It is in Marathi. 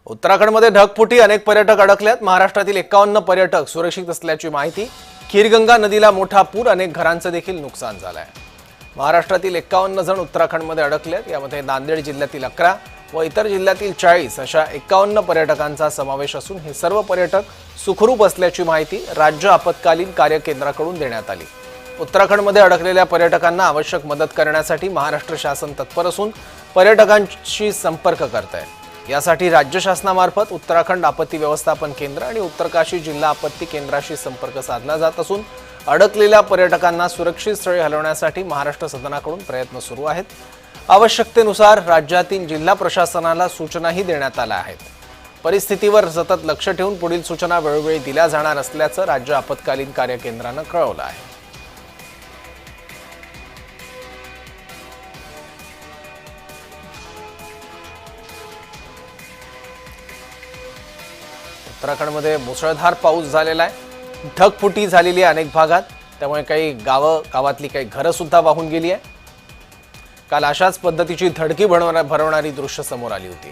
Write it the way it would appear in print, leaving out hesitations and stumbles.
उत्तराखंडमध्ये ढगफुटी, अनेक पर्यटक अडकल्यात। महाराष्ट्रातील 51 पर्यटक सुरक्षित असल्याची माहिती। खीरगंगा नदीला मोठा पूर, अनेक घरांचं देखील नुकसान झालंय। महाराष्ट्रातील 51 जण उत्तराखंडमध्ये अडकलेत। यामध्ये नांदेड जिल्ह्यातील 11 व इतर जिल्ह्यातील 40 अशा 51 पर्यटकांचा समावेश असून हे सर्व पर्यटक सुखरूप असल्याची माहिती राज्य आपत्कालीन कार्य केंद्राकडून देण्यात आली। उत्तराखंडमध्ये अडकलेल्या पर्यटकांना आवश्यक मदत करण्यासाठी महाराष्ट्र शासन तत्पर असून पर्यटकांशी संपर्क करत आहे। यासाठी राज्य शासनामार्फत उत्तराखंड आपत्ती व्यवस्थापन केंद्र आणि उत्तरकाशी जिल्हा आपत्ती केंद्राशी संपर्क साधला जात असून अडकलेल्या पर्यटकांना सुरक्षित स्थळी हलवण्यासाठी महाराष्ट्र सदनाकडून प्रयत्न सुरू आहेत। आवश्यकतेनुसार राज्यातील जिल्हा प्रशासनाला सूचनाही देण्यात आल्या आहेत। परिस्थितीवर सतत लक्ष ठेवून पुढील सूचना वेळोवेळी दिल्या जाणार असल्याचं राज्य आपत्कालीन कार्य केंद्रानं कळवलं आहे। उत्तराखंडमध्ये मुसळधार पाऊस झालेला आहे। ढगफुटी झालेली आहे अनेक भागात, त्यामुळे काही गावातली काही घरं सुद्धा वाहून गेली आहे। काल अशाच पद्धतीची धडकी भरवणारी दृश्य समोर आली होती।